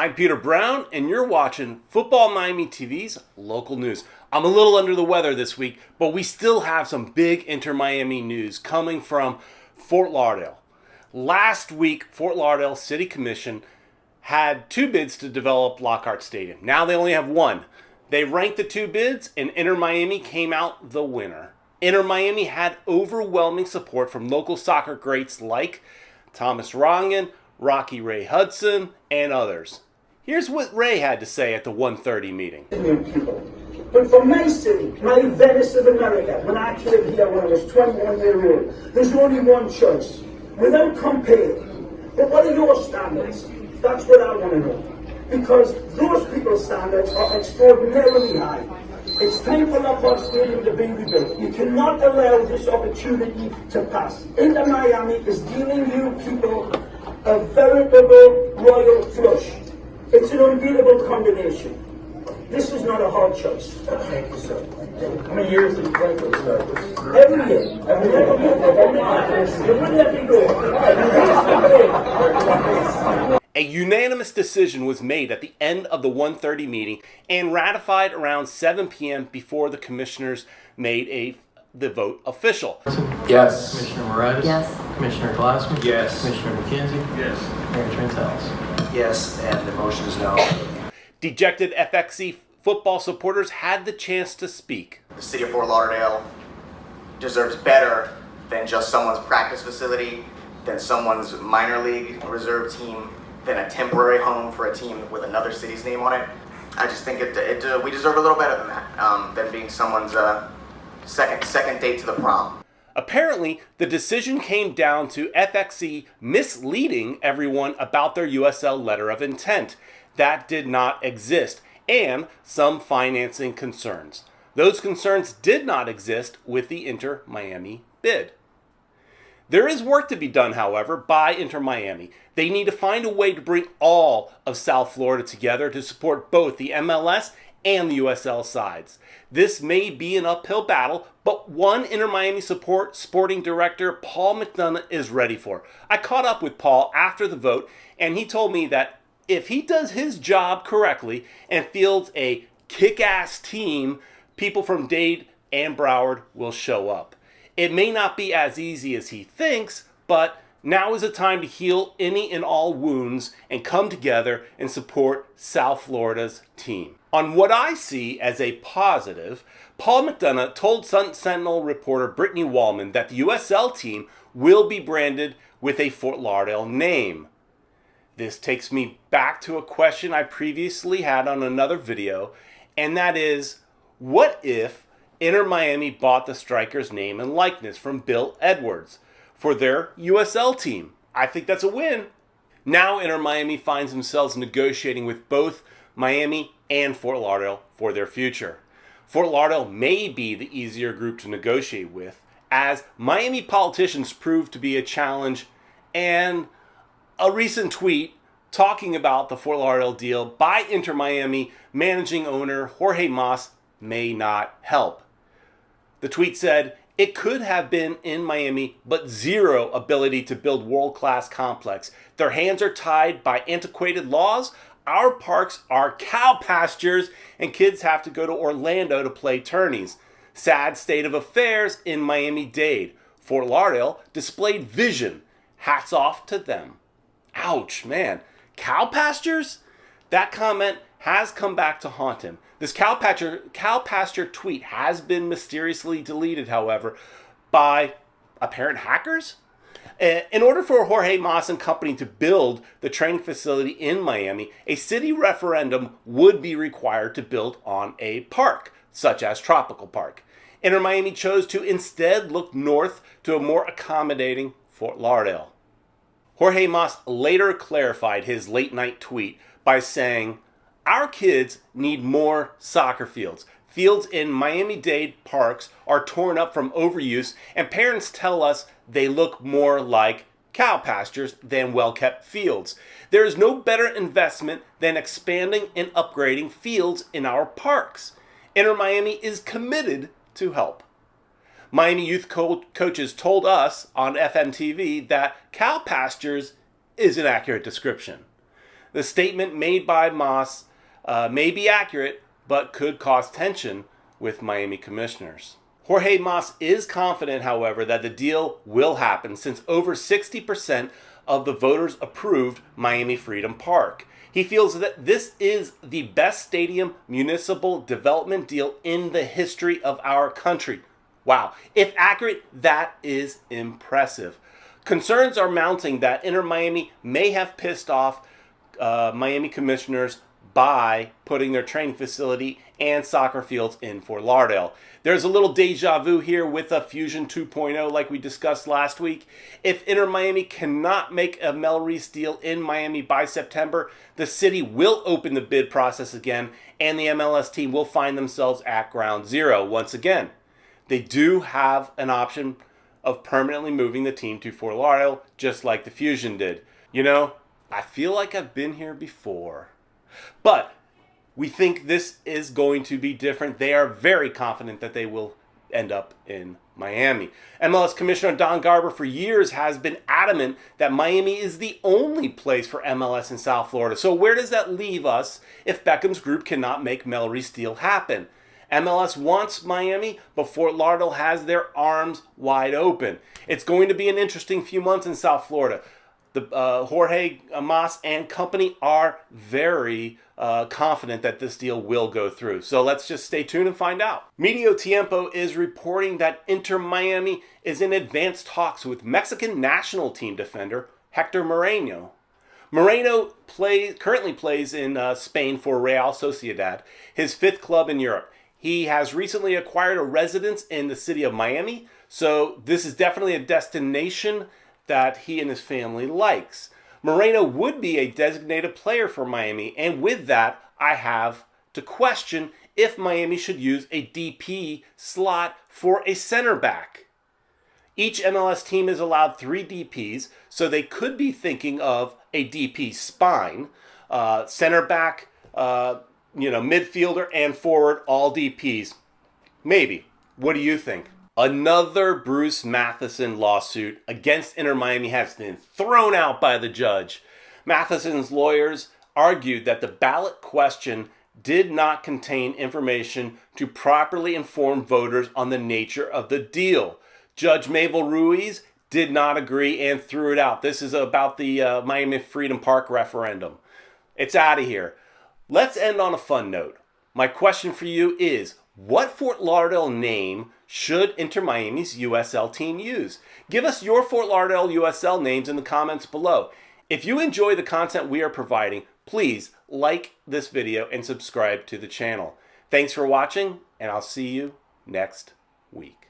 I'm Peter Brown, and you're watching Futbol Miami TV's local news. I'm a little under the weather this week, but we still have some big Inter-Miami news coming from Fort Lauderdale. Last week, Fort Lauderdale City Commission had two bids to develop Lockhart Stadium. Now they only have one. They ranked the two bids, and Inter-Miami came out the winner. Inter-Miami had overwhelming support from local soccer greats like Thomas Rongen, Rocky Ray Hudson, and others. Here's what Ray had to say at the 1:30 meeting. But for my city, my Venice of America, when I came here when I was 21 years old, there's only one choice. Without comparing, but what are your standards? That's what I want to know. Because those people's standards are extraordinarily high. It's time for Lockhart Stadium to be rebuilt. You cannot allow this opportunity to pass. Inter-Miami is dealing you people a veritable royal flush. It's an unbeatable combination. This is not a hard choice. Thank you, sir. How many years did you play for this? Every year. Every year. You wouldn't let me go. A unanimous decision was made at the end of the 1:30 meeting and ratified around 7 p.m. before the commissioners made the vote official. Yes. Commissioner Moritas? Yes. Commissioner Glassman? Yes. Commissioner McKenzie? Yes. Mayor Trentals? Yes, and the motion is no. Dejected FXC football supporters had the chance to speak. The city of Fort Lauderdale deserves better than just someone's practice facility, than someone's minor league reserve team, than a temporary home for a team with another city's name on it. I just think we deserve a little better than that, than being someone's second date to the prom. Apparently, the decision came down to FXC misleading everyone about their USL letter of intent. That did not exist, and some financing concerns. Those concerns did not exist with the Inter-Miami bid. There is work to be done, however, by Inter-Miami. They need to find a way to bring all of South Florida together to support both the MLS and the USL sides. This may be an uphill battle, but one Inter-Miami sporting director, Paul McDonough, is ready for. I caught up with Paul after the vote, and he told me that if he does his job correctly and fields a kick-ass team, people from Dade and Broward will show up. It may not be as easy as he thinks, but now is a time to heal any and all wounds and come together and support South Florida's team. On what I see as a positive, Paul McDonough told Sun Sentinel reporter Brittany Wallman that the USL team will be branded with a Fort Lauderdale name. This takes me back to a question I previously had on another video, and that is, what if Inter-Miami bought the striker's name and likeness from Bill Edwards for their USL team? I think that's a win. Now Inter-Miami finds themselves negotiating with both Miami and Fort Lauderdale for their future. Fort Lauderdale may be the easier group to negotiate with, as Miami politicians prove to be a challenge, and a recent tweet talking about the Fort Lauderdale deal by Inter-Miami managing owner Jorge Mas may not help. The tweet said, "It could have been in Miami, but zero ability to build world-class complex. Their hands are tied by antiquated laws. Our parks are cow pastures, and kids have to go to Orlando to play tourneys. Sad state of affairs in Miami-Dade. Fort Lauderdale displayed vision. Hats off to them." Ouch, man. Cow pastures? That comment has come back to haunt him. This cow pasture tweet has been mysteriously deleted, however, by apparent hackers. In order for Jorge Mas and company to build the training facility in Miami, a city referendum would be required to build on a park, such as Tropical Park. Inter-Miami chose to instead look north to a more accommodating Fort Lauderdale. Jorge Mas later clarified his late-night tweet by saying, "Our kids need more soccer fields. Fields in Miami-Dade parks are torn up from overuse, and parents tell us they look more like cow pastures than well-kept fields. There is no better investment than expanding and upgrading fields in our parks. Inter-Miami is committed to help." Miami youth coaches told us on FMTV that cow pastures is an accurate description. The statement made by Mas may be accurate, but could cause tension with Miami commissioners. Jorge Mas is confident, however, that the deal will happen since over 60% of the voters approved Miami Freedom Park. He feels that this is the best stadium municipal development deal in the history of our country. Wow, if accurate, that is impressive. Concerns are mounting that Inter Miami may have pissed off Miami commissioners by putting their training facility and soccer fields in Fort Lauderdale. There's a little deja vu here with a Fusion 2.0 like we discussed last week. If Inter Miami cannot make a Mel Reese deal in Miami by September, the city will open the bid process again and the MLS team will find themselves at ground zero once again. They do have an option of permanently moving the team to Fort Lauderdale just like the Fusion did. You know, I feel like I've been here before. But we think this is going to be different. They are very confident that they will end up in Miami. MLS Commissioner Don Garber for years has been adamant that Miami is the only place for MLS in South Florida. So where does that leave us if Beckham's group cannot make Mel Reese deal happen? MLS wants Miami, but Fort Lauderdale has their arms wide open. It's going to be an interesting few months in South Florida. The Jorge Mas and company are very confident that this deal will go through. So let's just stay tuned and find out. Medio Tiempo is reporting that Inter Miami is in advanced talks with Mexican national team defender Hector Moreno. Moreno currently plays in Spain for Real Sociedad, his fifth club in Europe. He has recently acquired a residence in the city of Miami, so this is definitely a destination that he and his family likes. Moreno would be a designated player for Miami, and with that, I have to question if Miami should use a DP slot for a center back. Each MLS team is allowed 3 DPs, so they could be thinking of a DP spine, center back, midfielder, and forward, all DPs. Maybe. What do you think? Another Bruce Matheson lawsuit against Inter Miami has been thrown out by the judge. Matheson's lawyers argued that the ballot question did not contain information to properly inform voters on the nature of the deal. Judge Mabel Ruiz did not agree and threw it out. This is about the Miami Freedom Park referendum. It's out of here. Let's end on a fun note. My question for you is, what Fort Lauderdale name should Inter Miami's USL team use? Give us your Fort Lauderdale USL names in the comments below. If you enjoy the content we are providing, please like this video and subscribe to the channel. Thanks for watching, and I'll see you next week.